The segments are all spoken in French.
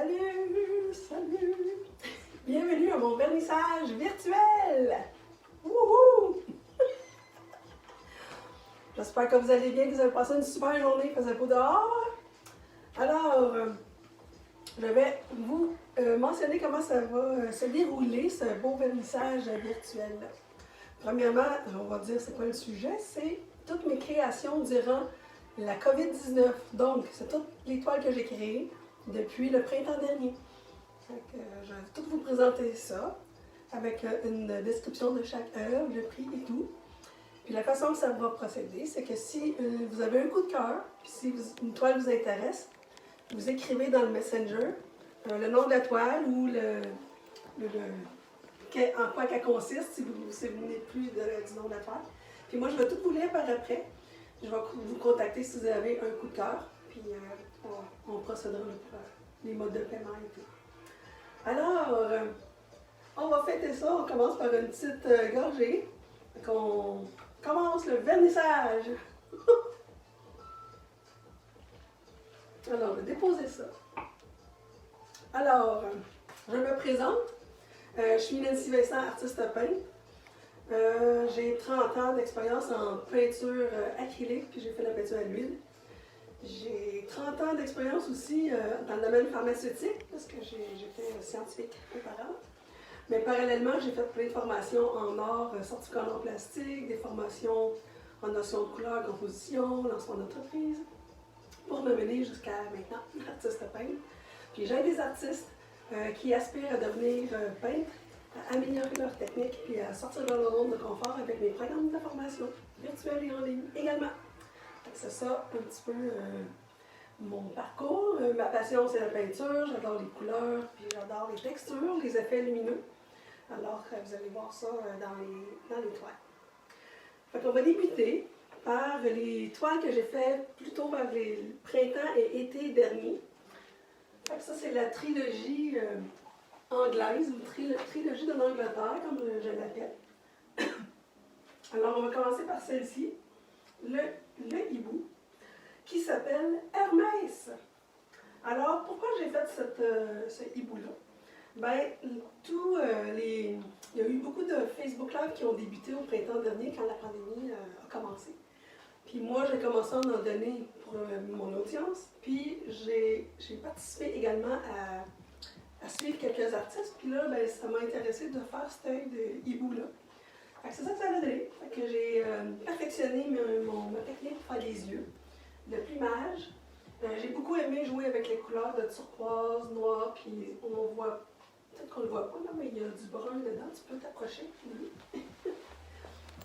Salut, salut! Bienvenue à mon vernissage virtuel! Wouhou! J'espère que vous allez bien, que vous avez passé une super journée, il faisait beau dehors. Alors, je vais vous mentionner comment ça va se dérouler, ce beau vernissage virtuel. Premièrement, on va dire c'est quoi le sujet, c'est toutes mes créations durant la COVID-19. Donc, c'est toutes les toiles que j'ai créées depuis le printemps dernier. Donc, je vais tout vous présenter ça avec une description de chaque œuvre, le prix et tout. Puis la façon que ça va procéder, c'est que si vous avez un coup de cœur, puis si une toile vous intéresse, vous écrivez dans le Messenger le nom de la toile ou en quoi qu'elle consiste, si vous n'êtes plus du nom de la toile. Puis moi, je vais tout vous lire par après. Je vais vous contacter si vous avez un coup de cœur, puis on procédera pour les modes de paiement et tout. Alors, on va fêter ça. On commence par une petite gorgée. Donc, on commence le vernissage. Alors, on va déposer ça. Alors, je me présente. Je suis Nancy Vincent, artiste peintre. J'ai 30 ans d'expérience en peinture acrylique, puis j'ai fait la peinture à l'huile. J'ai 30 ans d'expérience aussi dans le domaine pharmaceutique, parce que j'étais scientifique auparavant. Mais parallèlement, j'ai fait plein de formations en art, certificat en art plastique, des formations en notion de couleur, composition, lancement d'entreprise, pour me mener jusqu'à maintenant, artiste peintre. Puis j'aide des artistes qui aspirent à devenir peintres, à améliorer leur technique, puis à sortir de leur zone de confort avec mes programmes de formation virtuels et en ligne également. C'est ça un petit peu mon parcours. Ma passion, c'est la peinture. J'adore les couleurs, puis j'adore les textures, les effets lumineux. Alors, vous allez voir ça dans les toiles. Fait qu'on va débuter par les toiles que j'ai faites plutôt vers les printemps et été dernier. Fait que ça, c'est la trilogie anglaise, ou trilogie de l'Angleterre, comme je l'appelle. Alors, on va commencer par celle-ci, le hibou, qui s'appelle Hermès. Alors, pourquoi j'ai fait ce hibou-là? Bien, il y a eu beaucoup de Facebook Live qui ont débuté au printemps dernier quand la pandémie a commencé. Puis moi, j'ai commencé à en donner pour mon audience. Puis j'ai participé également à suivre quelques artistes. Puis là, ben, ça m'a intéressé de faire cet œil de hibou-là. C'est ça que ça a donné. Fait que j'ai perfectionné ma technique pour faire des yeux, le plumage. J'ai beaucoup aimé jouer avec les couleurs de turquoise, noir, puis on voit, peut-être qu'on ne le voit pas, là, mais il y a du brun dedans. Tu peux t'approcher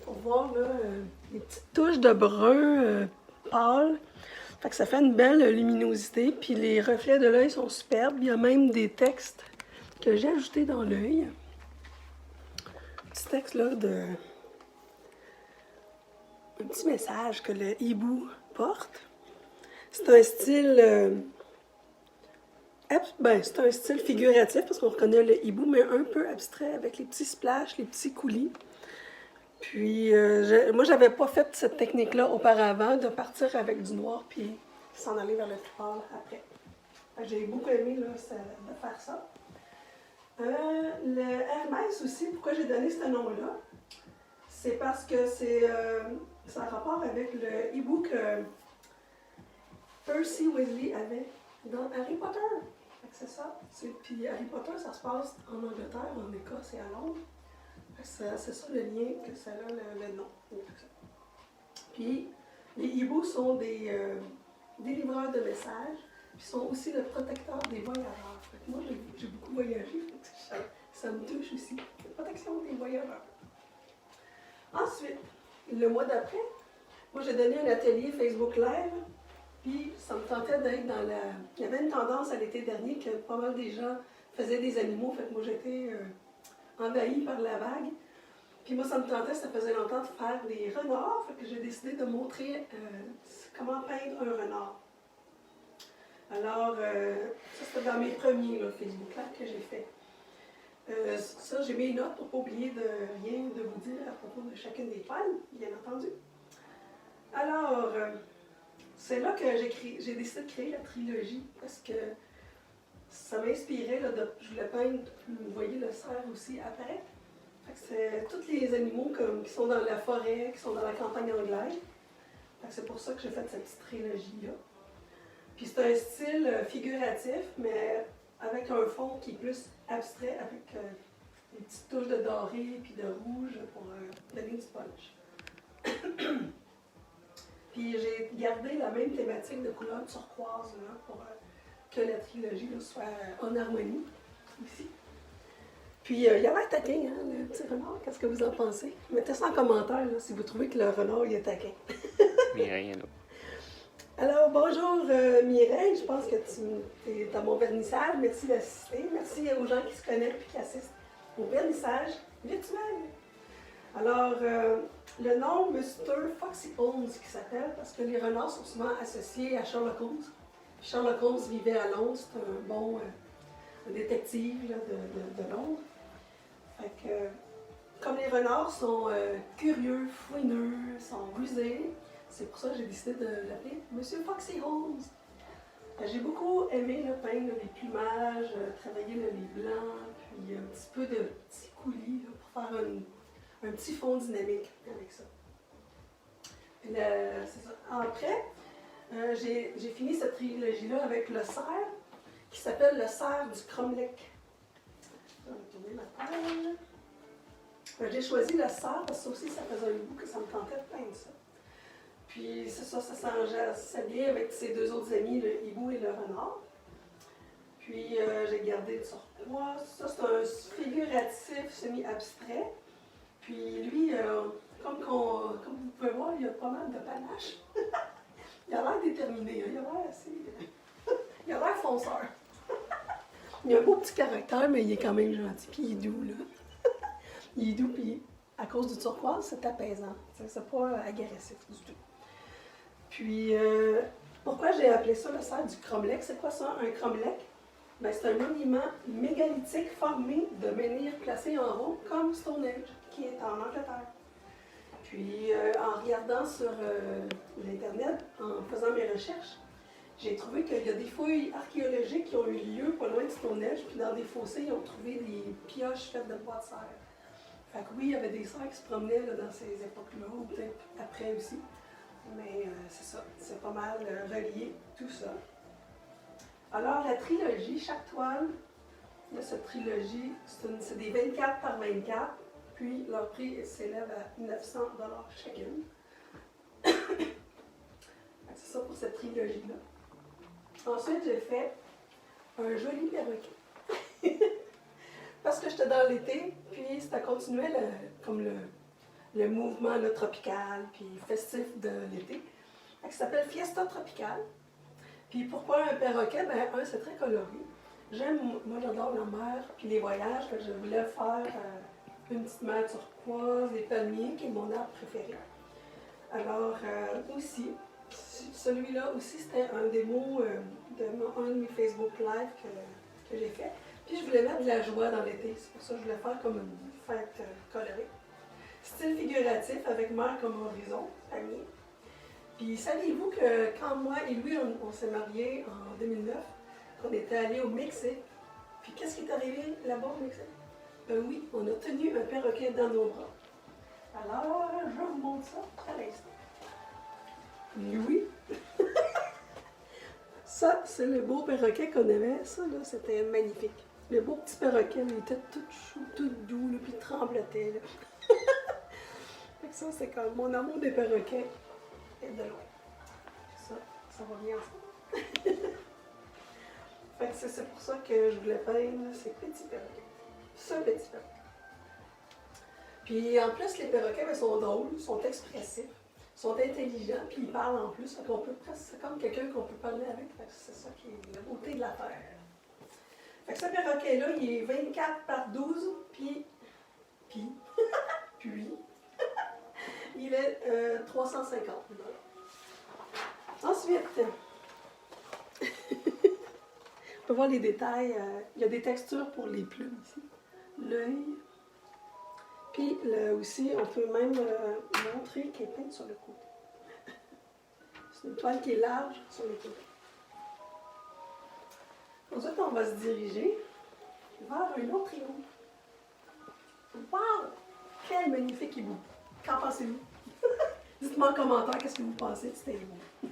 pour voir là, les petites touches de brun pâle. Fait que ça fait une belle luminosité, puis les reflets de l'œil sont superbes. Il y a même des textes que j'ai ajoutés dans l'œil. Petit texte là un petit message que le hibou porte. C'est un style c'est un style figuratif parce qu'on reconnaît le hibou, mais un peu abstrait avec les petits splashes, les petits coulis. Puis moi, j'avais pas fait cette technique-là auparavant, de partir avec du noir puis s'en aller vers le plus pâle après. J'ai beaucoup aimé là, de faire ça. Le Hermès aussi, pourquoi j'ai donné ce nom-là? C'est parce que c'est en rapport avec le hibou que Percy Weasley avait dans Harry Potter. C'est ça. Puis Harry Potter, ça se passe en Angleterre, en Écosse et à Londres. C'est ça le lien que ça a le nom. Puis les hiboux sont des délivreurs de messages, puis sont aussi le protecteur des voyageurs. Moi, j'ai beaucoup voyagé, ça me touche aussi. La protection des voyageurs. Ensuite, le mois d'après, moi j'ai donné un atelier Facebook Live, puis ça me tentait d'être dans la... Il y avait une tendance à l'été dernier que pas mal des gens faisaient des animaux, fait que moi j'étais envahie par la vague. Puis moi ça me tentait, ça faisait longtemps de faire des renards, fait que j'ai décidé de montrer comment peindre un renard. Alors, ça c'était dans mes premiers là, Facebook Live que j'ai fait. Ça, j'ai mis une note pour ne pas oublier de rien de vous dire à propos de chacune des toiles, bien entendu. Alors, c'est là que j'ai décidé de créer la trilogie, parce que ça m'a inspiré, là, je voulais peindre, vous voyez le cerf aussi apparaître. Fait que c'est tous les animaux qui sont dans la forêt, qui sont dans la campagne anglaise. Fait que c'est pour ça que j'ai fait cette petite trilogie-là. Puis c'est un style figuratif, mais avec un fond qui est plus abstrait, avec des petites touches de doré puis de rouge pour donner du punch. Puis j'ai gardé la même thématique de couleur turquoise là, pour que la trilogie là, soit en harmonie ici. Puis il a l'air taquin, hein, le petit renard. Qu'est-ce que vous en pensez? Mettez ça en commentaire là, si vous trouvez que le renard il est taquin. Mireille, allô. Alors bonjour Mireille, je pense que tu es à mon vernissage. Merci d'assister. Merci aux gens qui se connectent et qui assistent au vernissage virtuel. Alors, le nom Mr. Foxy Holmes qui s'appelle, parce que les renards sont souvent associés à Sherlock Holmes. Sherlock Holmes vivait à Londres, c'est un bon détective là, de Londres. Fait que, comme les renards sont curieux, fouineux, sont rusés, c'est pour ça que j'ai décidé de l'appeler Monsieur Foxy Holmes. J'ai beaucoup aimé là, peindre là, les plumages, travailler là, les blancs, puis un petit peu de petits coulis là, pour faire un petit fond dynamique avec ça. C'est ça. Après, j'ai fini cette trilogie-là avec le cerf, qui s'appelle le cerf du Cromlech. Je vais tourner ma page. J'ai choisi le cerf parce que ça aussi, ça faisait un goût que ça me tentait de peindre ça. Puis c'est ça, ça s'enjaçait bien avec ses deux autres amis, le hibou et le renard. Puis j'ai gardé le turquoise. Ça, c'est un figuratif semi-abstrait. Puis lui, comme vous pouvez voir, il a pas mal de panache. Il a l'air déterminé, hein? Il a l'air assez... il a l'air fonceur. Il a un beau petit caractère, mais il est quand même gentil, puis il est doux, là. Il est doux, puis à cause du turquoise, c'est apaisant. C'est pas agressif du tout. Puis, pourquoi j'ai appelé ça le cerf du Cromlech? C'est quoi ça, un Cromlech? Ben, c'est un monument mégalithique formé de menhirs placés en rond, comme Stonehenge, qui est en Angleterre. Puis, en regardant sur l'Internet, en faisant mes recherches, j'ai trouvé qu'il y a des fouilles archéologiques qui ont eu lieu pas loin de Stonehenge, puis dans des fossés, ils ont trouvé des pioches faites de bois de cerf. Fait que oui, il y avait des cerfs qui se promenaient là, dans ces époques-là, ou peut-être après aussi. Mais c'est ça, c'est pas mal relié, tout ça. Alors, la trilogie, chaque toile de cette trilogie, c'est des 24 par 24, puis leur prix s'élève à 900 $ chacune. C'est ça pour cette trilogie-là. Ensuite, j'ai fait un joli perroquet. Parce que j'étais dans l'été, puis ça continuait comme le mouvement là, tropical, puis festif de l'été. Ça s'appelle Fiesta Tropicale. Puis pourquoi un perroquet? Ben, c'est très coloré. Moi j'adore la mer, puis les voyages, que je voulais faire une petite mer turquoise, les palmiers, qui est mon arbre préféré. Alors, aussi, celui-là aussi, c'était un démo un de mes Facebook Live que j'ai fait. Puis je voulais mettre de la joie dans l'été, c'est pour ça que je voulais faire comme une fête colorée. Style figuratif avec mer comme horizon, palmier. Puis saviez-vous que quand moi et lui, on s'est mariés en 2009, qu'on était allés au Mexique, puis qu'est-ce qui est arrivé là-bas au Mexique? Ben oui, on a tenu un perroquet dans nos bras. Alors, je vous montre ça à l'instant. Oui. Ça, c'est le beau perroquet qu'on avait. Ça, là, c'était magnifique. Le beau petit perroquet, il était tout chou, tout doux, là, puis il tremblotait. Là. Fait que ça, c'est comme mon amour des perroquets est de loin. Ça va bien ensemble. Fait que c'est pour ça que je voulais peindre ces petits perroquets. Ce petit perroquet. Puis en plus, les perroquets, ben, sont drôles, sont expressifs, sont intelligents, puis ils parlent en plus. Fait qu'on peut presque, c'est comme quelqu'un qu'on peut parler avec. Fait que c'est ça qui est la beauté de la terre. Fait que ce perroquet-là, il est 24 par 12, puis il est 350 $. Ensuite, on peut voir les détails. Il y a des textures pour les plumes ici. L'œil. Puis là aussi, on peut même montrer qu'il est peint sur le côté. C'est une toile qui est large sur le côté. Ensuite, on va se diriger vers un autre hibou. Wow! Quel magnifique hibou! Qu'en pensez-vous? Dites-moi en commentaire qu'est-ce que vous pensez de cet hibou.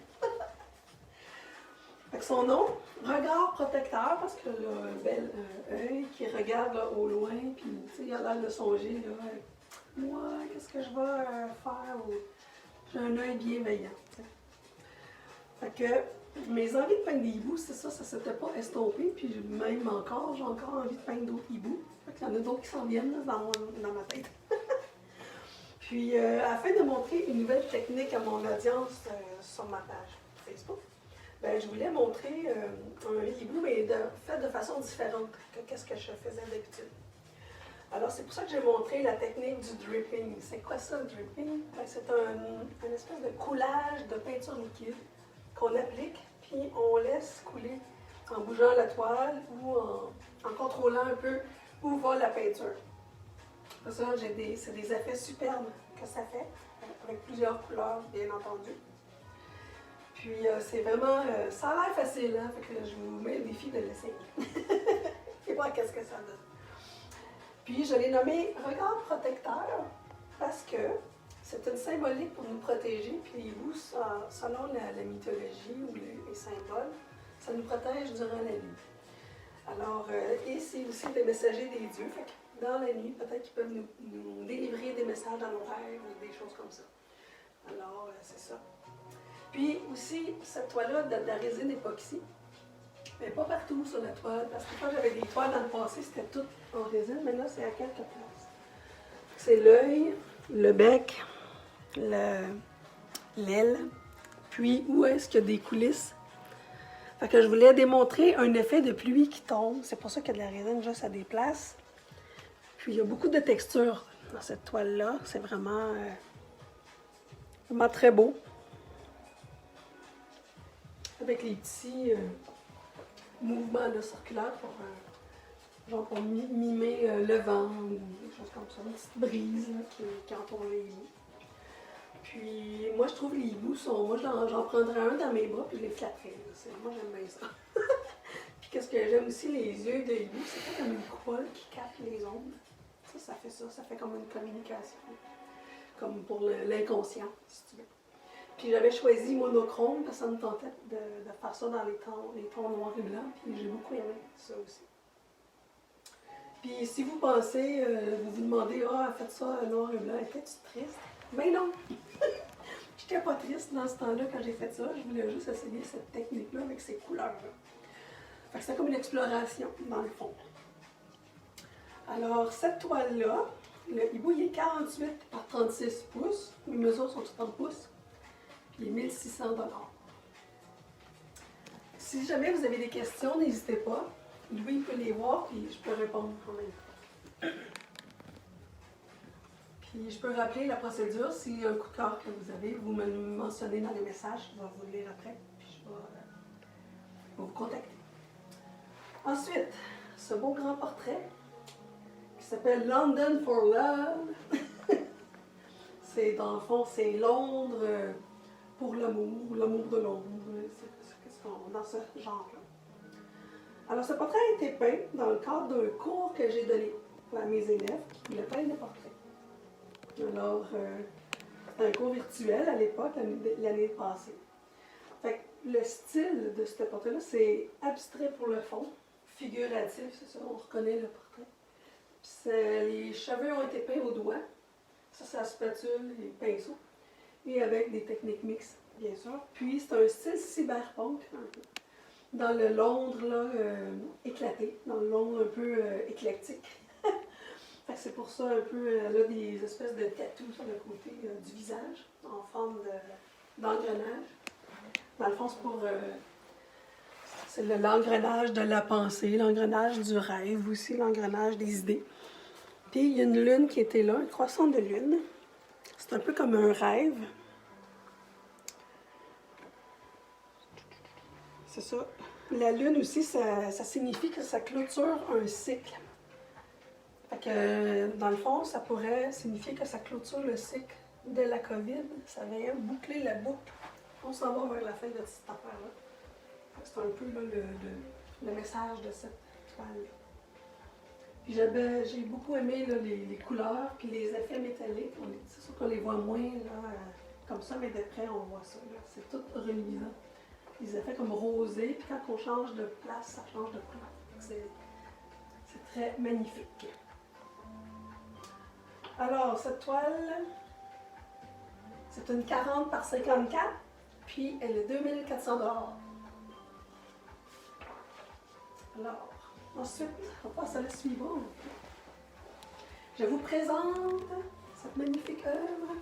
Fait que son nom, regard protecteur, parce qu'il a un bel œil qui regarde là, au loin, puis il a l'air de songer, là, moi, qu'est-ce que je vais faire? J'ai un œil bienveillant. T'sais. Fait que mes envies de peindre des hiboux, c'est ça, ça s'était pas estompé, puis même encore, j'ai encore envie de peindre d'autres hiboux. Fait qu'il y en a d'autres qui s'en viennent là, dans ma tête. Puis, afin de montrer une nouvelle technique à mon audience sur ma page Facebook, ben, je voulais montrer un hibou, mais fait de façon différente que ce que je faisais d'habitude. Alors, c'est pour ça que j'ai montré la technique du dripping. C'est quoi ça, le dripping? Ben, c'est un espèce de coulage de peinture liquide qu'on applique, puis on laisse couler en bougeant la toile ou en contrôlant un peu où va la peinture. Pour ça, c'est des effets superbes que ça fait, avec plusieurs couleurs, bien entendu. Puis, c'est vraiment, ça a l'air facile, hein? Fait que je vous mets le défi de l'essayer. Et voir qu'est-ce que ça donne. Puis, je l'ai nommé regard protecteur parce que c'est une symbolique pour nous protéger. Puis, les hiboux, selon la mythologie ou les symboles, ça nous protège durant la nuit. Alors, et c'est aussi des messagers des dieux. Fait que dans la nuit, peut-être qu'ils peuvent nous délivrer des messages dans nos rêves ou des choses comme ça. Alors, c'est ça. Puis aussi, cette toile-là de la résine époxy. Mais pas partout sur la toile, parce que quand j'avais des toiles dans le passé, c'était tout en résine, mais là, c'est à quelques places. C'est l'œil, le bec, l'aile, puis où est-ce qu'il y a des coulisses. Fait que je voulais démontrer un effet de pluie qui tombe. C'est pour ça qu'il y a de la résine juste à des places. Puis il y a beaucoup de textures dans cette toile-là. C'est vraiment très beau. Avec les petits mouvements là, circulaires pour mimer le vent ou des choses comme ça, une petite brise là, qui entoure les hiboux. Puis moi je trouve les hiboux sont. Moi j'en prendrais un dans mes bras puis je les flatterais. Moi j'aime bien ça. Puis qu'est-ce que j'aime aussi, les yeux de hibou, c'est pas comme une coupole qui capte les ondes. Ça fait ça, ça fait comme une communication. Comme pour l'inconscient, si tu veux. Puis j'avais choisi monochrome parce que ça me tentait de faire ça dans les tons noirs et blancs. Puis j'ai beaucoup aimé ça aussi. Puis si vous pensez, vous vous demandez, ah, faites ça noir et blanc, étais-tu triste? Mais non! J'étais pas triste dans ce temps-là quand j'ai fait ça. Je voulais juste essayer cette technique-là avec ces couleurs-là. Fait que c'est comme une exploration, dans le fond. Alors, cette toile-là, le hibou, il est 48 par 36 pouces. Mes mesures sont toutes en pouces. Puis il est 1600 $. Si jamais vous avez des questions, n'hésitez pas. Louis peut les voir, puis je peux répondre en même temps. Puis je peux rappeler la procédure. S'il y a un coup de cœur que vous avez, vous me le mentionnez dans les messages. Je vais vous le lire après. Puis je vais vous contacter. Ensuite, ce beau grand portrait qui s'appelle London for Love. C'est dans le fond, c'est Londres pour l'amour de Londres. C'est dans ce genre-là. Alors, ce portrait a été peint dans le cadre d'un cours que j'ai donné à mes élèves qui voulaient peindre des portraits. Alors, c'était un cours virtuel à l'époque, l'année passée. Fait que le style de ce portrait-là, c'est abstrait pour le fond, figuratif, c'est ça, on reconnaît le portrait. Puis les cheveux ont été peints au doigt, ça c'est la spatule, les pinceaux, et avec des techniques mixtes, bien sûr. Puis c'est un style cyberpunk, un peu, dans le Londres là, éclaté, dans le Londres un peu éclectique. Fait que c'est pour ça un peu, elle a des espèces de tatous sur le côté du visage, en forme d'engrenage. Dans le fond, c'est l'engrenage de la pensée, l'engrenage du rêve aussi, l'engrenage des idées. Puis il y a une lune qui était là, un croissant de lune. C'est un peu comme un rêve. C'est ça. La lune aussi, ça signifie que ça clôture un cycle. Fait que, dans le fond, ça pourrait signifier que ça clôture le cycle de la COVID. Ça vient boucler la boucle. On s'en va vers la fin de cette affaire-là. C'est un peu là, le message de cette toile-là. Puis j'ai beaucoup aimé là, les couleurs puis les effets métalliques. C'est sûr qu'on les voit moins là, comme ça, mais de près on voit ça. C'est tout reluisant. Les effets comme rosé, puis quand on change de place, ça change de couleur. C'est très magnifique. Alors, cette toile, c'est une 40 par 54, puis elle est 2400 $. Alors, ensuite, on passe à la suivante. Je vous présente cette magnifique œuvre.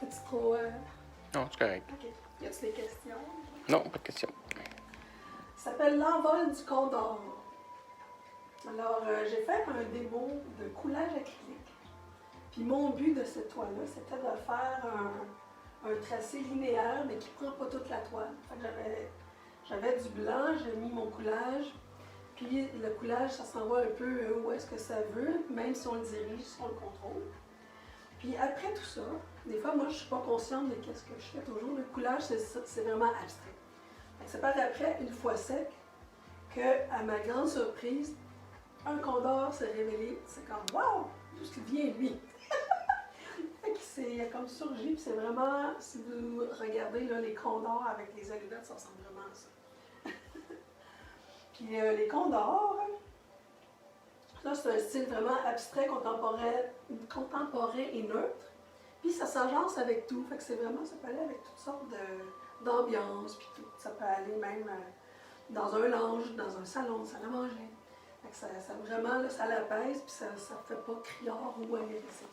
C'est trop... Non, c'est correct. OK. Y a-t-il des questions? Non, pas de question. Ça s'appelle L'envol du Condor. Alors, j'ai fait un démo de coulage acrylique. Puis mon but de cette toile-là, c'était de faire un tracé linéaire, mais qui ne prend pas toute la toile. Fait que j'avais du blanc, j'ai mis mon coulage. Puis le coulage, ça s'en va un peu où est-ce que ça veut, même si on le dirige, si on le contrôle. Puis après tout ça, des fois, moi, je ne suis pas consciente de ce que je fais toujours. Le coulage, c'est vraiment abstrait. C'est par après, une fois sec, que, à ma grande surprise, un condor s'est révélé. C'est comme, wow, d'où est-ce qu'il vient, lui? Il a comme surgi, puis c'est vraiment, si vous regardez là, les condors avec les allumettes, ça ressemble vraiment à ça. Puis les condors, là, c'est un style vraiment abstrait, contemporain et neutre. Puis ça s'agence avec tout. Fait que c'est vraiment, ça peut aller avec toutes sortes d'ambiances, puis tout. Ça peut aller même dans un lounge, dans un salon, salle à manger. Fait que ça vraiment, là, ça l'apaise, puis ça ne fait pas criard ou agressif.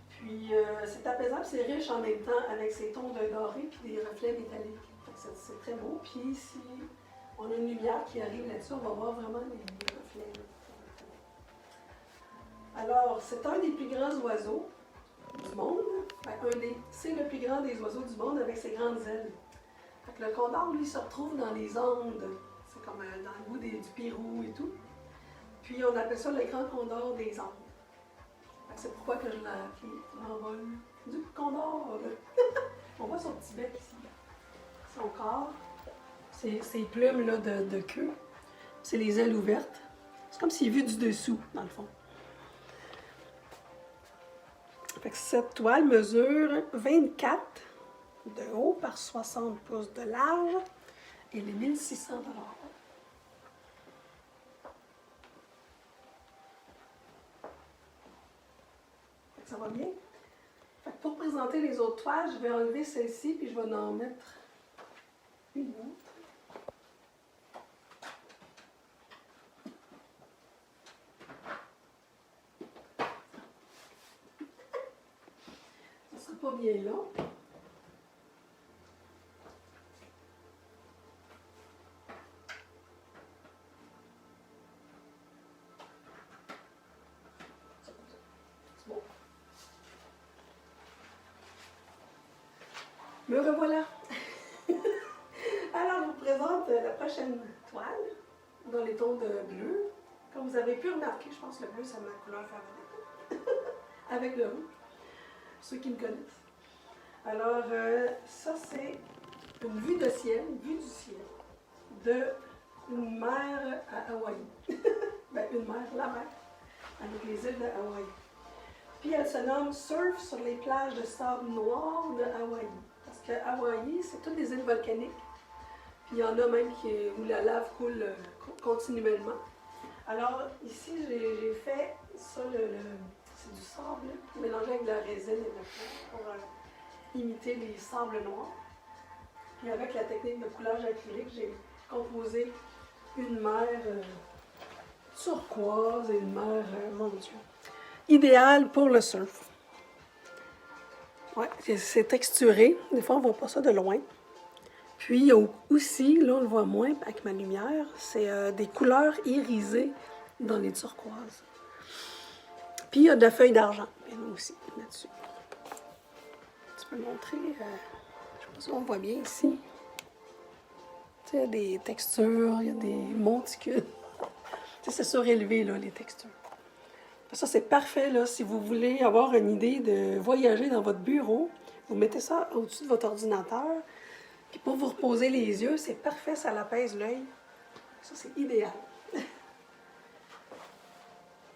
Puis c'est apaisant, puis c'est riche en même temps avec ses tons de doré puis des reflets métalliques. Fait que c'est très beau. Puis si on a une lumière qui arrive là-dessus, on va voir vraiment les reflets. Alors, c'est un des plus grands oiseaux du monde. C'est le plus grand des oiseaux du monde avec ses grandes ailes. Fait que le condor, lui, se retrouve dans les Andes. C'est comme dans le bout du Pérou et tout. Puis on appelle ça le grand condor des Andes. C'est pourquoi que je l'ai appelé l'envol du condor. On voit son petit bec ici, son corps, ses plumes là, de queue, c'est les ailes ouvertes. C'est comme s'il est vu du dessous, dans le fond. Fait que cette toile mesure 24 de haut par 60 pouces de large et les 1600 $. Ça va bien? Fait que pour présenter les autres toiles, je vais enlever celle-ci puis je vais en mettre une autre. Ça sera pas bien long. Me revoilà! Alors, je vous présente la prochaine toile dans les tons de bleu. Comme vous avez pu remarquer, je pense que le bleu, c'est ma couleur favorite. Avec le rouge, ceux qui me connaissent. Alors, ça, c'est une vue de ciel, une vue du ciel, d'une mer à Hawaï. Ben, une mer, la mer, avec les îles de Hawaï. Puis elle se nomme Surf sur les plages de sable noir de Hawaï. Parce que Hawaï, c'est toutes des îles volcaniques. Puis il y en a même où la lave coule continuellement. Alors ici, j'ai fait ça, c'est du sable mélangé avec de la résine et de la fleur pour imiter les sables noirs. Puis avec la technique de coulage acrylique, j'ai composé une mer turquoise et une mer, mon Dieu, idéale pour le surf. Ouais, c'est texturé. Des fois, on ne voit pas ça de loin. Puis, il y a aussi, là, on le voit moins avec ma lumière, c'est des couleurs irisées dans les turquoises. Puis, il y a de la feuille d'argent, bien aussi, là-dessus. Tu peux montrer, je ne sais pas si on voit bien ici. Tu sais, il y a des textures, il y a des monticules. Tu sais, c'est surélevé, là, les textures. Ça, c'est parfait, là, si vous voulez avoir une idée de voyager dans votre bureau. Vous mettez ça au-dessus de votre ordinateur. Puis pour vous reposer les yeux, c'est parfait, ça l'apaise l'œil. Ça, c'est idéal.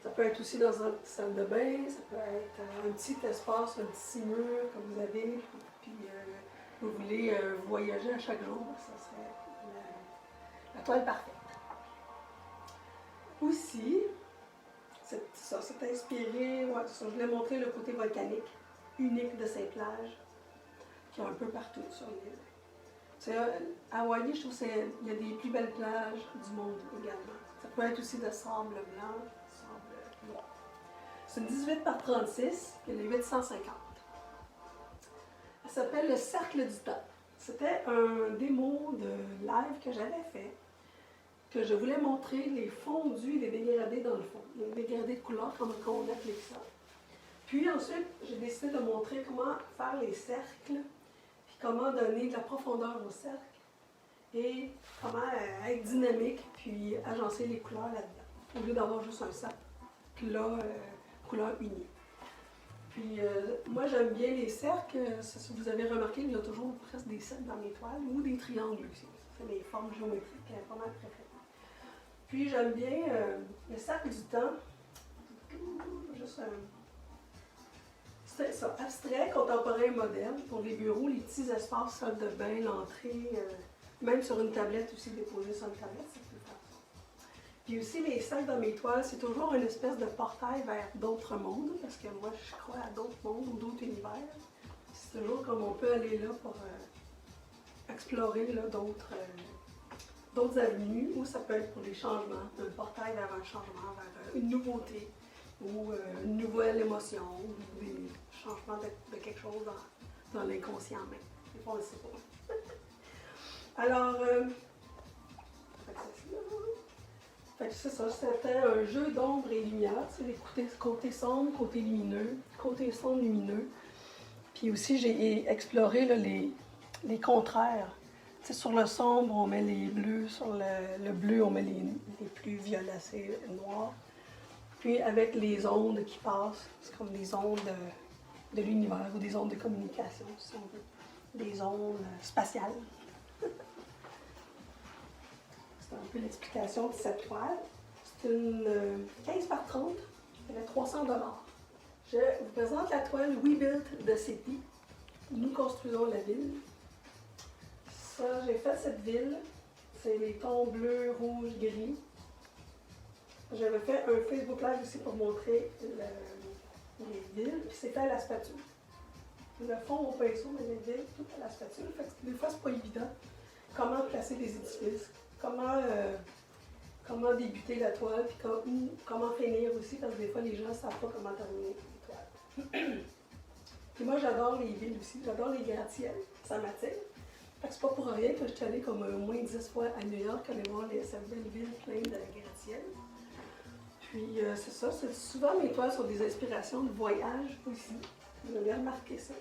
Ça peut être aussi dans une salle de bain, ça peut être un petit espace, un petit mur que vous avez, puis vous voulez voyager à chaque jour, ça serait la toile parfaite. Aussi, c'est inspiré, ouais, ça, je voulais montrer le côté volcanique, unique de ces plages, qui sont un peu partout sur l'île. À Hawaï, je trouve qu'il y a des plus belles plages du monde également. Ça peut être aussi de sable blanc, sable noir. C'est une 18 par 36, il y en a 850. Elle s'appelle le Cercle du Temps. C'était un démo de live que j'avais fait, que je voulais montrer les fondus et les dégradés dans le fond. Les dégradés de couleur, comme on appelle ça. Puis ensuite, j'ai décidé de montrer comment faire les cercles, puis comment donner de la profondeur au cercle, et comment être dynamique, puis agencer les couleurs là-dedans, au lieu d'avoir juste un cercle là, couleur unie. Puis moi, j'aime bien les cercles. Si vous avez remarqué, il y a toujours presque des cercles dans mes toiles, ou des triangles aussi. C'est mes formes géométriques pas mal préférées. Puis j'aime bien le cercle du temps. Juste c'est ça, abstrait, contemporain, moderne. Pour les bureaux, les petits espaces, salle de bain, l'entrée, même sur une tablette aussi, déposée sur une tablette, ça peut faire ça. Puis aussi, les cercles dans mes toiles, c'est toujours une espèce de portail vers d'autres mondes, parce que moi, je crois à d'autres mondes ou d'autres univers. C'est toujours comme on peut aller là pour explorer d'autres avenues, ou ça peut être pour des changements, un portail vers un changement, vers une nouveauté, ou une nouvelle émotion, ou des changements de quelque chose dans l'inconscient même. Des fois, on ne le sait pas. Alors, c'est ça, c'était un jeu d'ombre et lumière, tu sais, côté sombre, côté sombre, lumineux. Puis aussi, j'ai exploré là, les contraires. Tu sais, sur le sombre, on met les bleus, sur le bleu, on met les plus violacés, noirs. Puis avec les ondes qui passent, c'est comme des ondes de l'univers ou des ondes de communication, si on veut. Des ondes spatiales. C'est un peu l'explication de cette toile. C'est une 15 par 30, elle est 300 $. Je vous présente la toile We Built the City. Nous construisons la ville. Ça, j'ai fait cette ville. C'est les tons bleu, rouge, gris. J'avais fait un Facebook Live aussi pour montrer les villes, puis c'est fait à la spatule. Le fond au pinceau, mais les villes, tout à la spatule. Fait que des fois, c'est pas évident. Comment placer des édifices, comment débuter la toile, puis comment finir aussi, parce que des fois, les gens ne savent pas comment terminer les toiles. Puis moi, j'adore les villes aussi, j'adore les gratte-ciels, ça m'attire. Fait que c'est pas pour rien que je suis allée comme au moins 10 fois à New York, aller voir cette belle ville pleine de gratte-ciels. Puis c'est ça, souvent mes toiles sont des inspirations de voyage aussi. Vous avez remarqué ça.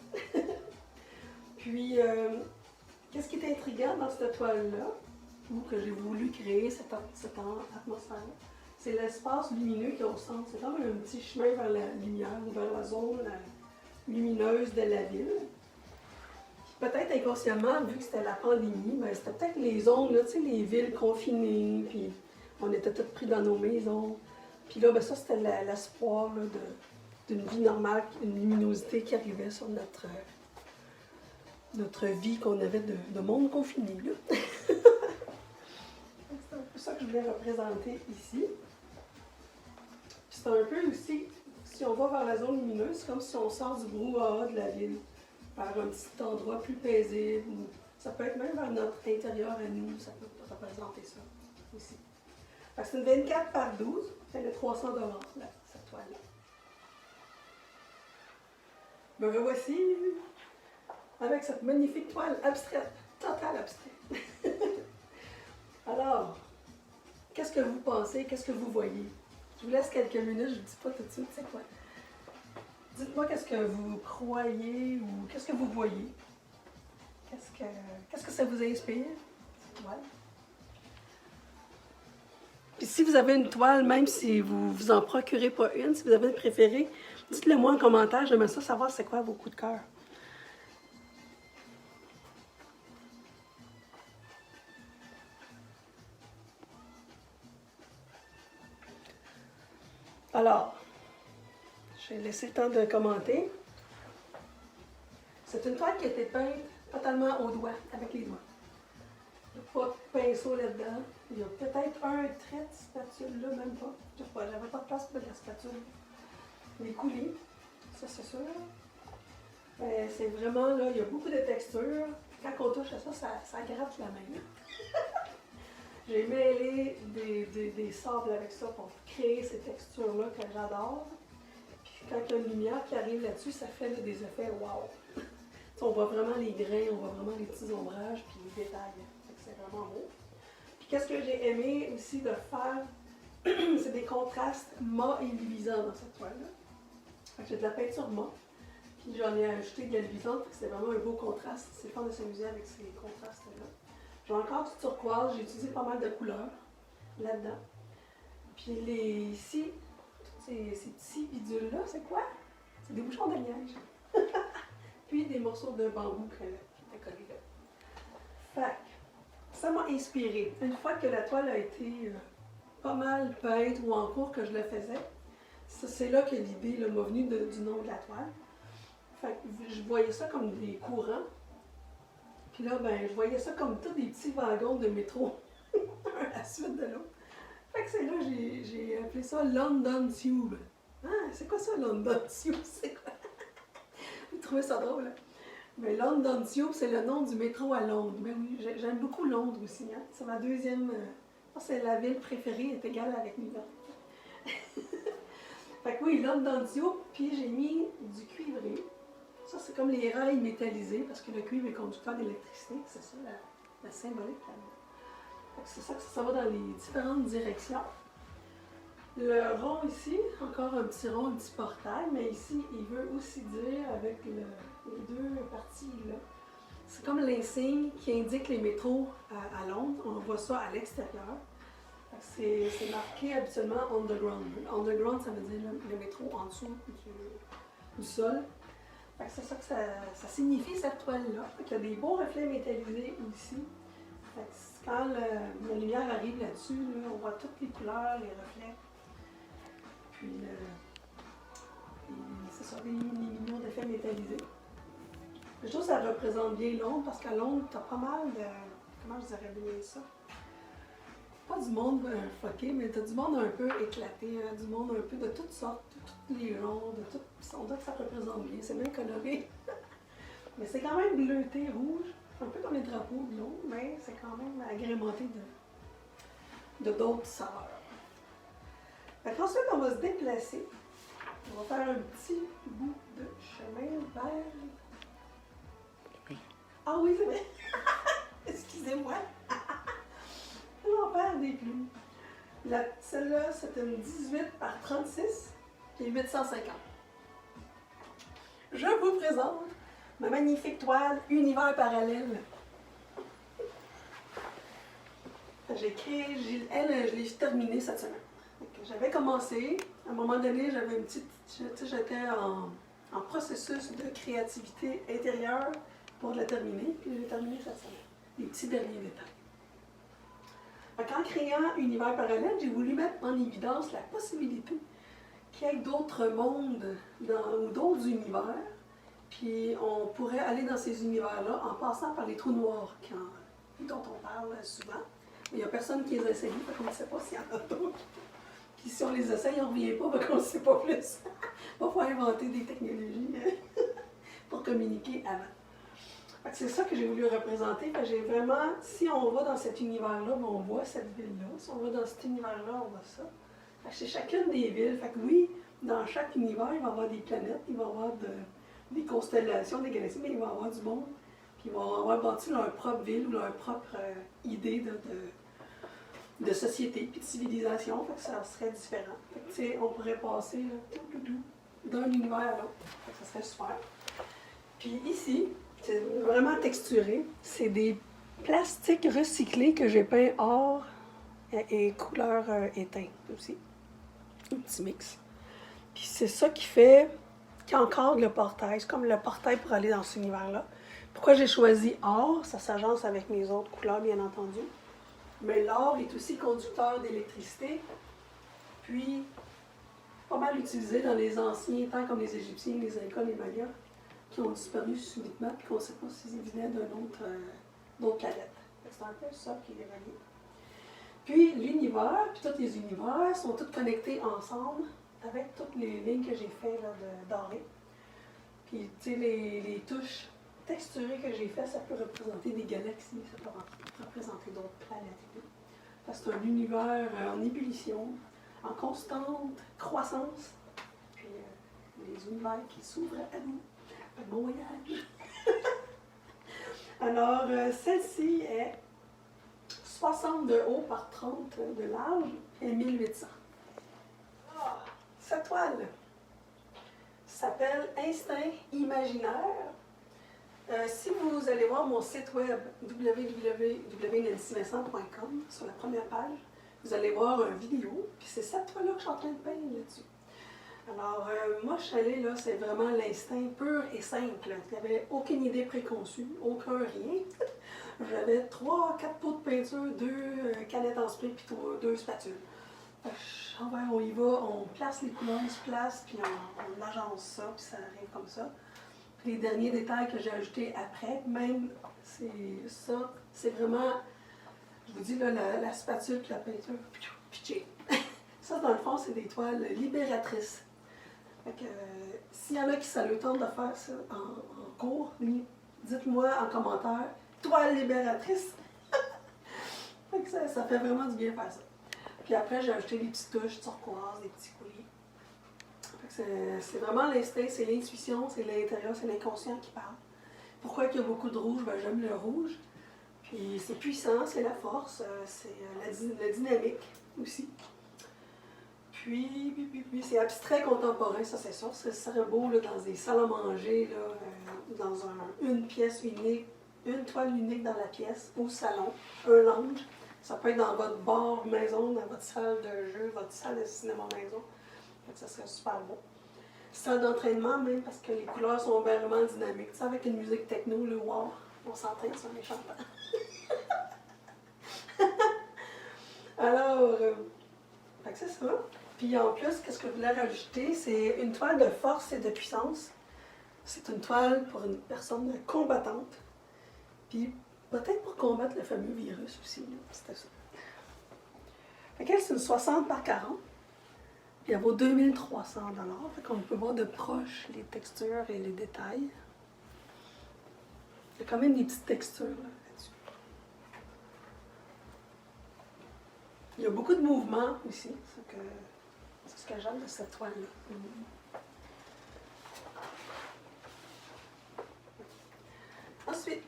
Puis, qu'est-ce qui est intriguant dans cette toile-là, ou que j'ai voulu créer cette atmosphère-là, c'est l'espace lumineux qui est au centre. C'est comme un petit chemin vers la lumière ou vers la zone lumineuse de la ville. Puis peut-être inconsciemment, vu que c'était la pandémie, ben, c'était peut-être les zones, là, tu sais, les villes confinées, puis on était tous pris dans nos maisons. Puis là, ben, ça, c'était l'espoir d'une vie normale, une luminosité qui arrivait sur notre vie qu'on avait de monde confiné. C'est un peu ça que je voulais représenter ici. Puis c'est un peu aussi, si on va vers la zone lumineuse, c'est comme si on sort du brouhaha de la ville, vers un petit endroit plus paisible. Ça peut être même vers notre intérieur à nous, ça peut représenter ça aussi. C'est une 24 par 12, elle est 300 $, là, cette toile-là. Me revoici avec cette magnifique toile abstraite, totale abstraite. Alors, qu'est-ce que vous pensez, qu'est-ce que vous voyez? Je vous laisse quelques minutes, je ne dis pas tout de suite, c'est quoi? Dites-moi qu'est-ce que vous croyez ou qu'est-ce que vous voyez. Qu'est-ce que ça vous inspire, cette toile? Puis si vous avez une toile, même si vous vous en procurez pas une, si vous avez une préférée, dites-le moi en commentaire, j'aimerais ça savoir c'est quoi vos coups de cœur. Alors, j'ai laissé le temps de commenter. C'est une toile qui a été peinte totalement au doigt, avec les doigts. Il n'y a pas de pinceau là-dedans. Il y a peut-être un trait de spatule là, même pas. Je sais pas, j'avais pas de place pour la spatule. Les coulis, ça c'est sûr. C'est vraiment là, il y a beaucoup de textures. Quand on touche à ça, ça gratte la main. J'ai mêlé des sables avec ça pour créer ces textures-là que j'adore. Puis quand il y a une lumière qui arrive là-dessus, ça fait là, des effets wow! On voit vraiment les grains, on voit vraiment les petits ombrages puis les détails. C'est vraiment beau. Puis qu'est-ce que j'ai aimé aussi de faire, c'est des contrastes mat et luisants dans cette toile-là. J'ai de la peinture mat, puis j'en ai ajouté de la luisante, c'est vraiment un beau contraste. C'est le fun de s'amuser avec ces contrastes-là. J'ai encore du turquoise, j'ai utilisé pas mal de couleurs là-dedans. Puis ici, ces petits bidules-là, c'est quoi? C'est des bouchons de liège. Puis des morceaux de bambou qui étaient collés là. Fait que ça m'a inspiré. Une fois que la toile a été pas mal peinte ou en cours que je le faisais, c'est là que l'idée m'a venue du nom de la toile. Fait que je voyais ça comme des courants. Puis là, ben, je voyais ça comme tous des petits wagons de métro, un à la suite de l'autre. Fait que c'est là que j'ai appelé ça London Tube. Ah, c'est quoi ça, London Tube? C'est quoi? Vous trouvez ça drôle, hein? Mais London Tube, c'est le nom du métro à Londres. Mais oui, j'aime beaucoup Londres aussi. Hein? C'est ma deuxième. C'est la ville préférée, est égale avec New York. Fait que oui, London Tube, puis j'ai mis du cuivré. Ça, c'est comme les rails métallisés, parce que le cuivre est conducteur d'électricité. C'est ça la symbolique là-dedans. C'est ça que ça va dans les différentes directions. Le rond ici, encore un petit rond, un petit portail, mais ici, il veut aussi dire, avec les deux parties là, c'est comme l'insigne qui indique les métros à Londres. On voit ça à l'extérieur. C'est marqué habituellement underground. Underground, ça veut dire le métro en dessous du sol. C'est ça que ça signifie, cette toile-là. Il y a des beaux reflets métallisés aussi. Quand la lumière arrive là-dessus, là, on voit toutes les couleurs, les reflets. Puis, c'est ça, des millions d'effets métallisés. Je trouve que ça représente bien Londres, parce qu'à Londres, tu as pas mal de... Comment je dirais bien ça? Pas du monde fucké, mais tu as du monde un peu éclaté, hein, du monde un peu de toutes sortes, de tous les genres, de tout. On dirait que ça représente bien, c'est bien coloré. Mais c'est quand même bleuté, rouge, un peu comme les drapeaux de Londres, mais c'est quand même agrémenté de d'autres saveurs. Ensuite, on va se déplacer. On va faire un petit bout de chemin vers... Ah oui, c'est vrai! Excusez-moi! On perd des plumes. Celle-là, c'est une 18 par 36, qui est 850. Je vous présente ma magnifique toile Univers parallèle. J'ai créé, je l'ai terminée cette semaine. J'avais commencé, à un moment donné, j'avais une petite, j'étais en processus de créativité intérieure pour la terminer, puis j'ai terminé cette semaine. Les petits derniers détails. En créant Univers parallèle, j'ai voulu mettre en évidence la possibilité qu'il y ait d'autres mondes ou d'autres univers, puis on pourrait aller dans ces univers-là en passant par les trous noirs dont on parle souvent. Mais il n'y a personne qui les a essayés, donc on ne sait pas s'il y en a d'autres. Puis si on les essaye, on ne revient pas, donc on ne sait pas plus. Il faut inventer des technologies pour communiquer avant. C'est ça que j'ai voulu représenter. J'ai vraiment, si on va dans cet univers-là, on voit cette ville-là. Si on va dans cet univers-là, on voit ça. C'est chacune des villes. Oui, dans chaque univers, il va y avoir des planètes, il va y avoir des constellations, des galaxies, mais il va y avoir du monde. Puis ils vont avoir bâti leur propre ville ou leur propre idée de société puis de civilisation. Ça serait différent. On pourrait passer d'un univers à l'autre. Ça serait super. Puis ici, c'est vraiment texturé. C'est des plastiques recyclés que j'ai peints or et couleur éteinte aussi. Un petit mix. Puis c'est ça qui fait qu'il y a encore le portail. C'est comme le portail pour aller dans cet univers-là. Pourquoi j'ai choisi or? Ça s'agence avec mes autres couleurs, bien entendu. Mais l'or est aussi conducteur d'électricité. Puis, mal utilisé dans les anciens temps, comme les Égyptiens, les Incas, les Mayas, qui ont disparu subitement, puis qu'on ne sait pas s'ils venaient d'autre planète. C'est un peu ça qui est relié. Puis l'univers, puis tous les univers sont tous connectés ensemble avec toutes les lignes que j'ai faites de doré. Puis, tu sais, les touches texturées que j'ai faites, ça peut représenter des galaxies, ça peut représenter d'autres planètes et tout. Parce que c'est un univers en ébullition, en constante croissance. Puis, les univers qui s'ouvrent à nous. Un bon voyage. Alors, celle-ci est 60 de haut par 30 de large et 1800. Ah, cette toile s'appelle Instinct imaginaire. Si vous allez voir mon site web www.nancyvincent.com, sur la première page, vous allez voir une vidéo, puis c'est cette toile-là que je suis en train de peindre là-dessus. Alors, moi, je suis allée, là, c'est vraiment l'instinct pur et simple. Il n'y avait aucune idée préconçue, aucun rien. J'avais 3-4 pots de peinture, 2 canettes en spray, puis 2 spatules. On y va, on place les couleurs, on se place, puis on agence ça, puis ça arrive comme ça. Puis les derniers détails que j'ai ajoutés après, même, c'est vraiment, je vous dis, là, la spatule puis la peinture, pitché. Ça, dans le fond, c'est des toiles libératrices. Fait que, s'il y en a qui ça le temps de faire ça en cours, dites-moi en commentaire, toile libératrice. Fait que ça fait vraiment du bien faire ça. Puis après, j'ai ajouté des petites touches turquoise, des petits coulis. C'est vraiment l'instinct, c'est l'intuition, c'est l'intérieur, c'est l'inconscient qui parle. Pourquoi il y a beaucoup de rouge? Ben, j'aime le rouge. Puis c'est puissant, c'est la force, c'est la dynamique aussi. Puis c'est abstrait contemporain, ça c'est sûr. Ce serait beau là, dans des salles à manger, là, dans une pièce unique, une toile unique dans la pièce, au salon, un lounge. Ça peut être dans votre bar maison, dans votre salle de jeu, votre salle de cinéma maison. Ça serait super beau. Salle d'entraînement même, parce que les couleurs sont vraiment dynamiques. Tu sais, avec une musique techno, le wow, on s'entraîne sur les chantants. Alors, c'est ça. Puis en plus, qu'est-ce que je voulais rajouter? C'est une toile de force et de puissance. C'est une toile pour une personne combattante. Puis peut-être pour combattre le fameux virus aussi. C'était ça. Fait qu'elle, c'est une 60 par 40. Puis elle vaut 2300 $. Fait qu'on peut voir de proche les textures et les détails. Il y a quand même des petites textures là-dessus. Il y a beaucoup de mouvements aussi. C'est ce que j'aime de cette toile-là. Ensuite,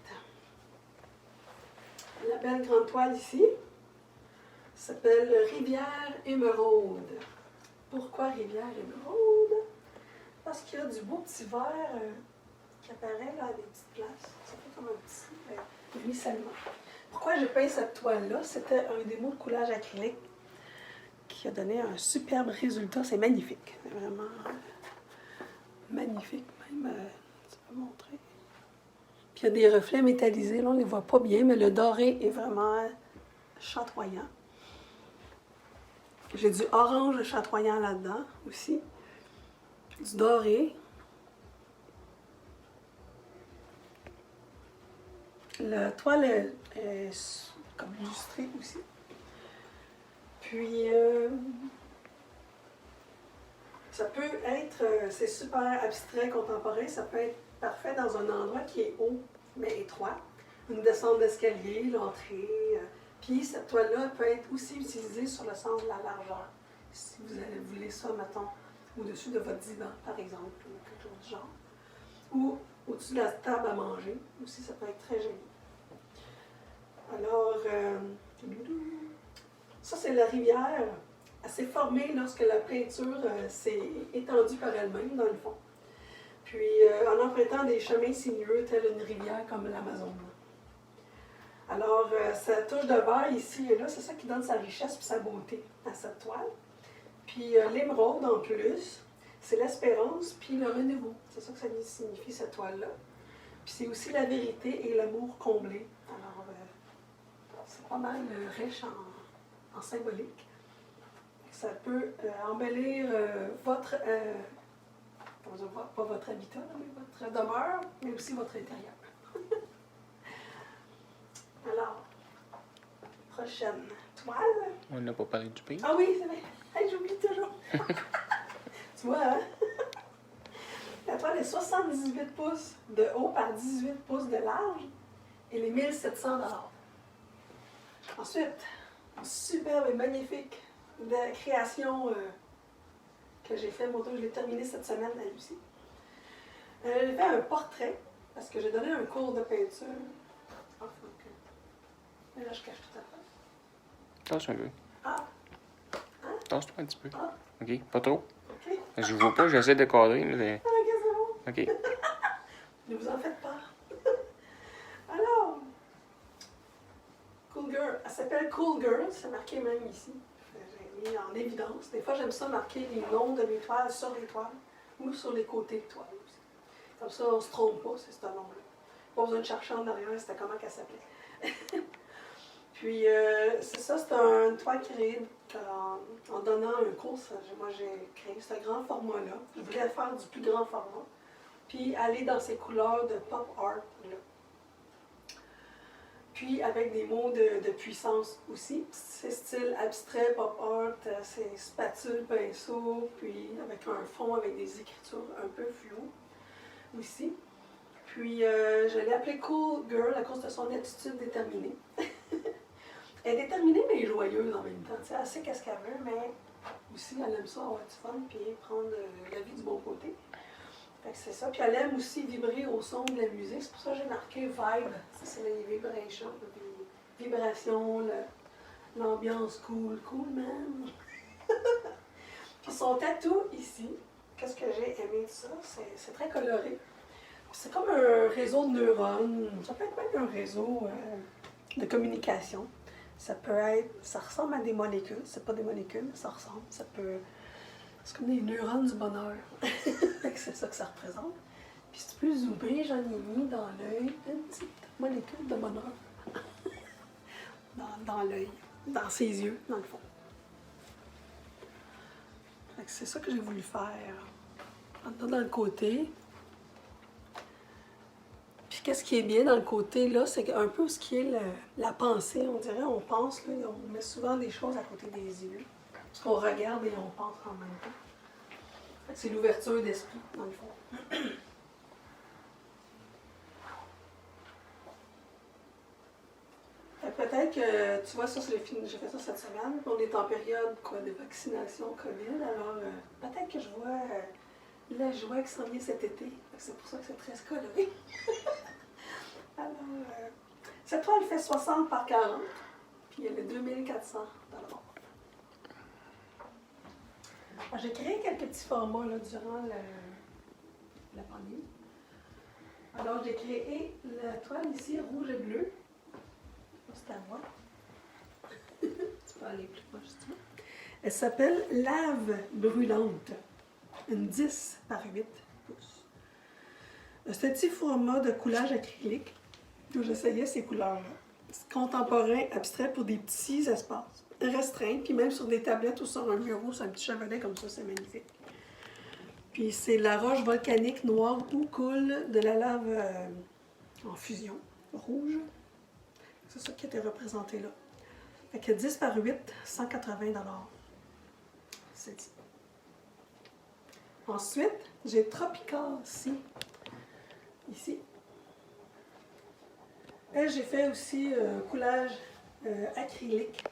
la belle grande toile ici s'appelle Rivière Émeraude. Pourquoi Rivière Émeraude? Parce qu'il y a du beau petit vert qui apparaît là à des petites places. Ça fait comme un petit ruissellement. Pourquoi j'ai peint cette toile-là? C'était un démo de coulage acrylique qui a donné un superbe résultat. C'est magnifique. C'est vraiment magnifique. Même, tu peux montrer. Puis il y a des reflets métallisés. Là, on ne les voit pas bien, mais le doré est vraiment chatoyant. J'ai du orange chatoyant là-dedans aussi. Du doré. La toile est comme illustrée aussi. Puis, ça peut être, c'est super abstrait, contemporain, ça peut être parfait dans un endroit qui est haut, mais étroit. Une descente d'escalier, l'entrée. Puis, cette toile-là peut être aussi utilisée sur le sens de la largeur. Si vous voulez ça, mettons, au-dessus de votre divan, par exemple, ou quelque chose du genre. Ou au-dessus de la table à manger, aussi, ça peut être très joli. Alors, ça, c'est la rivière. Elle s'est formée lorsque la peinture s'est étendue par elle-même, dans le fond. Puis, en empruntant des chemins sinueux, tels une rivière comme l'Amazon. Alors, sa touche de vert ici et là, c'est ça qui donne sa richesse et sa beauté à cette toile. Puis, l'émeraude, en plus, c'est l'espérance puis le renouveau. C'est ça que ça signifie, cette toile-là. Puis, c'est aussi la vérité et l'amour comblé. Alors, c'est pas mal riche en symbolique. Ça peut embellir votre, comment dire, pas votre habitat, mais votre demeure, mais aussi votre intérieur. Alors, prochaine toile. On n'a pas parlé du pays. Ah oui, c'est vrai. Hey, j'oublie toujours. Tu vois, hein? La toile est 78 pouces de haut par 18 pouces de large. Elle est 1700 $. Ensuite, une superbe et magnifique de création que j'ai fait. Je l'ai terminée cette semaine à Lucie. J'ai fait un portrait parce que j'ai donné un cours de peinture. Ah, faut que... Mais là, je cache tout à fait. Tasse un peu. Ah, Tasse-toi un petit peu. ah, OK? Pas trop. OK. Je vois pas, j'essaie de cadrer. Mais... Ah, ok, c'est bon. OK. Ne vous en faites pas. Alors, Cool Girl. Elle s'appelle Cool Girl. C'est marqué même ici. J'ai mis en évidence. Des fois, j'aime ça marquer les noms de mes toiles sur les toiles ou sur les côtés de toiles aussi. Comme ça, on ne se trompe pas, c'est ce nom-là. Pas besoin de chercher en arrière, c'était comment qu'elle s'appelait. Puis, c'est ça, c'est une toile créée en donnant un cours. Moi, j'ai créé ce grand format-là. Je voulais faire du plus grand format. Puis, aller dans ces couleurs de pop art, là. Puis, avec des mots de puissance aussi. C'est style abstrait, pop art, c'est spatule, pinceau, puis avec un fond avec des écritures un peu floues aussi. Puis, je l'ai appelée Cool Girl à cause de son attitude déterminée. Elle est déterminée, mais joyeuse en même temps. Tu sais, elle sait qu'est-ce qu'elle veut, mais aussi, elle aime ça avoir du fun, puis prendre la vie du bon côté. Fait que c'est ça. Puis elle aime aussi vibrer au son de la musique. C'est pour ça que j'ai marqué vibe. Ça, c'est les vibrations, les vibrations, l'ambiance cool, cool man. Puis son tatou ici, qu'est-ce que j'ai aimé de ça? C'est très coloré. C'est comme un réseau de neurones. Ça peut être même un réseau de communication. Ça peut être, ça ressemble à des molécules. C'est pas des molécules, mais ça ressemble. Ça peut, c'est comme des neurones du bonheur. C'est ça que ça représente. Puis si tu peux zoomer, j'en ai mis dans l'œil une petite molécule de bonheur. dans l'œil, dans ses yeux, dans le fond. C'est ça que j'ai voulu faire. Dans le côté. Puis qu'est-ce qui est bien dans le côté, là, c'est un peu ce qui est la pensée, on dirait. On pense, là, on met souvent des choses à côté des yeux. Parce qu'on regarde et on pense en même temps. C'est l'ouverture d'esprit, dans le fond. Peut-être que, tu vois, ça, j'ai fait ça cette semaine. On est en période de vaccination COVID. Alors, peut-être que je vois la joie qui s'en vient cet été. C'est pour ça que c'est très coloré. Alors, cette toile fait 60 par 40. Puis elle est 2400 $. J'ai créé quelques petits formats là, durant la pandémie. Alors, j'ai créé la toile ici, rouge et bleu. C'est à moi. Tu peux aller plus proche, si tu veux. Elle s'appelle Lave brûlante. Une 10 par 8 pouces. C'est un petit format de coulage acrylique où j'essayais ces couleurs-là. C'est contemporain, abstrait pour des petits espaces restreints, puis même sur des tablettes ou sur un bureau, sur un petit chevalet comme ça, c'est magnifique. Puis c'est la roche volcanique noire où coule de la lave en fusion rouge. C'est ça qui était représenté là. Fait que 10 par 8, 180 $. C'est dit. Ensuite, j'ai Tropical ici. Et j'ai fait aussi coulage acrylique.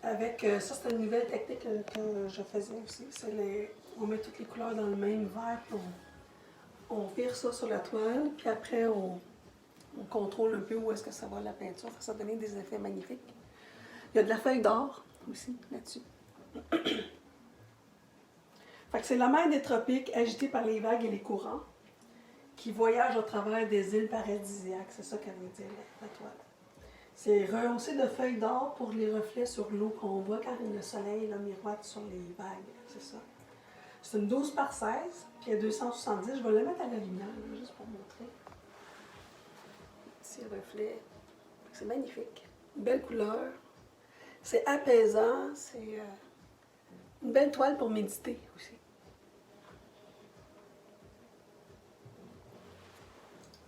Avec, ça c'est une nouvelle technique que je faisais aussi. On met toutes les couleurs dans le même verre, puis on vire ça sur la toile, puis après on contrôle un peu où est-ce que ça va la peinture. Ça donne des effets magnifiques. Il y a de la feuille d'or aussi là-dessus. Fait que c'est la mer des tropiques agitée par les vagues et les courants qui voyage au travers des îles paradisiaques. C'est ça qu'elle veut dire, la toile. C'est rehaussé de feuilles d'or pour les reflets sur l'eau qu'on voit quand le soleil miroite sur les vagues. C'est ça. C'est une 12 par 16, puis il y a 270. Je vais la mettre à la lumière, là, juste pour montrer. Petit reflet. C'est magnifique. Belle couleur. C'est apaisant, c'est une belle toile pour méditer aussi.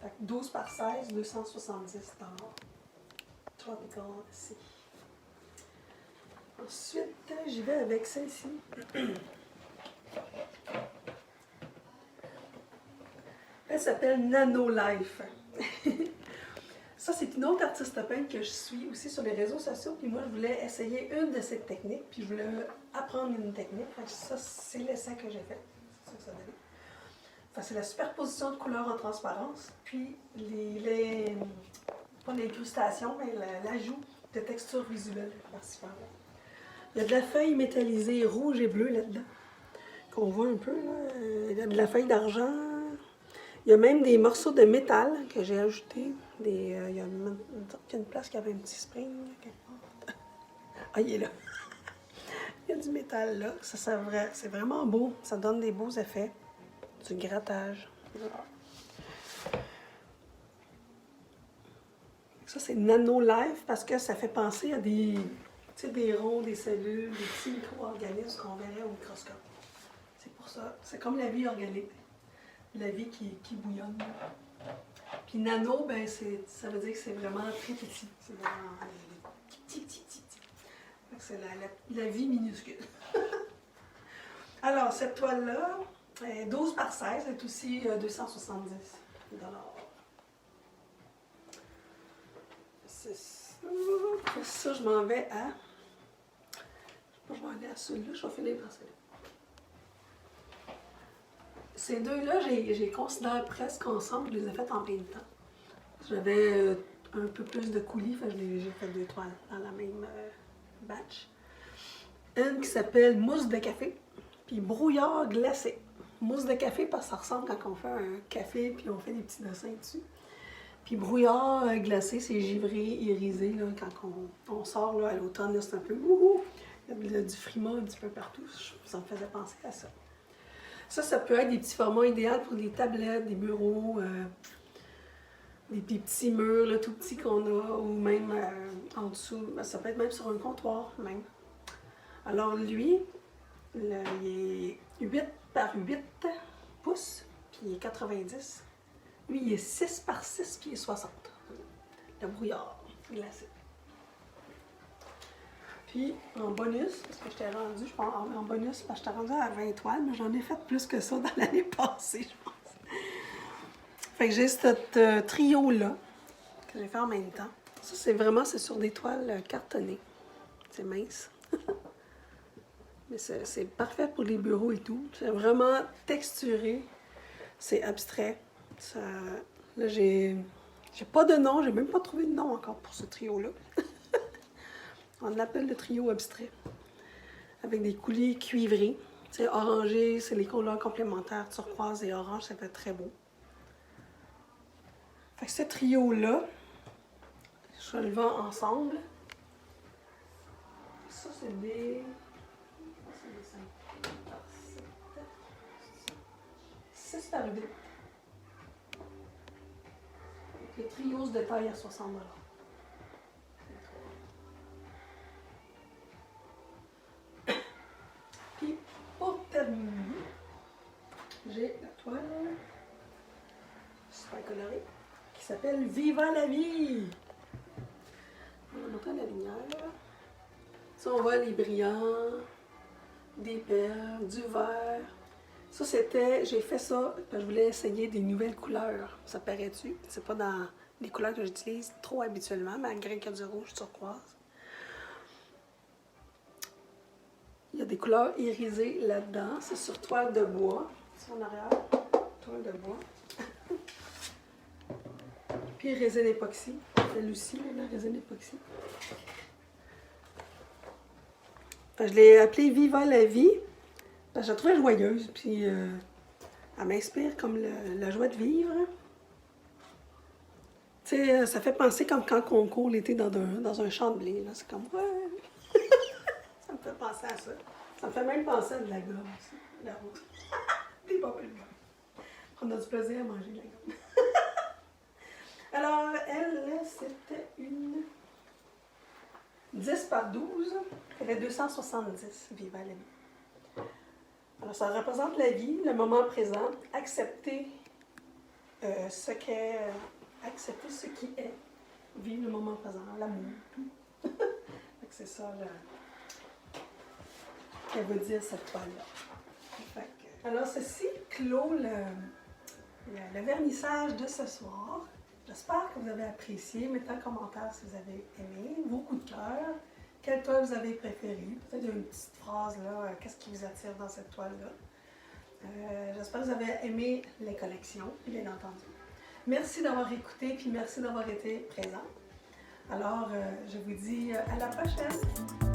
Fait que 12 par 16, 270 $. Tropical Sea. Ensuite, j'y vais avec celle-ci. Elle s'appelle Nano Life. Ça, c'est une autre artiste peintre que je suis aussi sur les réseaux sociaux. Puis moi, je voulais essayer une de ces techniques. Puis je voulais apprendre une technique. Fait que ça, c'est l'essai que j'ai fait. C'est ça que ça donnait. Enfin, c'est la superposition de couleurs en transparence. Puis pas l'incrustation, mais l'ajout de textures visuelles par-ci par-là. Il y a de la feuille métallisée rouge et bleue là-dedans. Qu'on voit un peu, là. Il y a de la feuille d'argent. Il y a même des morceaux de métal que j'ai ajoutés. Il y a une place qui avait un petit spring quelque part. Ah, il est là. Il y a du métal là. Ça c'est vraiment beau. Ça donne des beaux effets. Du grattage. Ça, c'est Nano Life parce que ça fait penser à des ronds, des cellules, des petits micro-organismes qu'on verrait au microscope. C'est pour ça. C'est comme la vie organique. La vie qui bouillonne. Puis nano, ben ça veut dire que c'est vraiment très petit. C'est vraiment petit. C'est la vie minuscule. Alors, cette toile-là, 12 par 16, est aussi 270 $. C'est ça. Après ça, je m'en vais à... Je vais aller à celui-là, je vais finir par celui-là. Ces deux-là, j'ai considéré presque ensemble, je les ai faites en plein temps. J'avais un peu plus de coulis, j'ai fait 2 toiles dans la même batch. Une qui s'appelle mousse de café, puis brouillard glacé. Mousse de café parce que ça ressemble quand on fait un café puis on fait des petits dessins dessus. Puis brouillard glacé, c'est givré, irisé, là, quand on sort là, à l'automne, là, c'est un peu il y a du frima un petit peu partout. Ça me faisait penser à ça. Ça peut être des petits formats idéaux pour des tablettes, des bureaux, des petits murs là, tout petits qu'on a, ou même en dessous. Ça peut être même sur un comptoir, même. Alors lui, il est 8 par 8 pouces, puis il est 90. Lui, il est 6 par 6, puis il est 60. Le brouillard glacé. Puis, en bonus, parce que j'étais rendue, je pense, en bonus, parce que j'étais rendue à 20 toiles, mais j'en ai fait plus que ça dans l'année passée, je pense. Fait que j'ai ce trio-là, que j'ai fait en même temps. Ça, c'est sur des toiles cartonnées. C'est mince. Mais c'est parfait pour les bureaux et tout. C'est vraiment texturé. C'est abstrait. Ça, là, j'ai pas de nom. J'ai même pas trouvé de nom encore pour ce trio-là. On l'appelle le trio abstrait. Avec des coulis cuivrés. C'est orangé, c'est les couleurs complémentaires, turquoise et orange, ça fait très beau. Fait que ce trio-là, je le vends ensemble. Ça, c'est des 5 par 7. 6 par 8. Les trios de taille à 60 $. Puis, pour terminer, j'ai la toile super colorée qui s'appelle Viva la vie. On va montrer la lumière. Ça, on voit les brillants, des perles, du vert. Ça, j'ai fait ça parce que je voulais essayer des nouvelles couleurs. Ça paraît-tu? C'est pas dans les couleurs que j'utilise trop habituellement, malgré qu'il y a du rouge turquoise. Il y a des couleurs irisées là-dedans. C'est sur toile de bois. C'est en arrière. Toile de bois. Puis résine époxy. Celle aussi, la résine époxy. Je l'ai appelée Viva la vie. Parce que je la trouvais joyeuse. Puis elle m'inspire comme la joie de vivre. Tu sais, ça fait penser comme quand on court l'été dans un champ de blé. C'est comme, ouais. Ça me fait penser à ça. Ça me fait même penser à de la gomme aussi. La route. Des pas de gomme. On a du plaisir à manger de la gomme. Alors, elle, c'était une 10 par 12, ça fait 270 vivre à l'aimer. Alors, ça représente la vie, le moment présent, accepter ce qu'est, accepter ce qui est, vivre le moment présent, l'amour, tout. C'est ça qu'elle veut dire, cette toile-là. Alors, ceci clôt le vernissage de ce soir. J'espère que vous avez apprécié. Mettez en commentaire si vous avez aimé, vos coups de cœur, quelle toile vous avez préférée. Peut-être une petite phrase là, qu'est-ce qui vous attire dans cette toile-là. J'espère que vous avez aimé les collections, bien entendu. Merci d'avoir écouté, puis merci d'avoir été présent. Alors, je vous dis à la prochaine.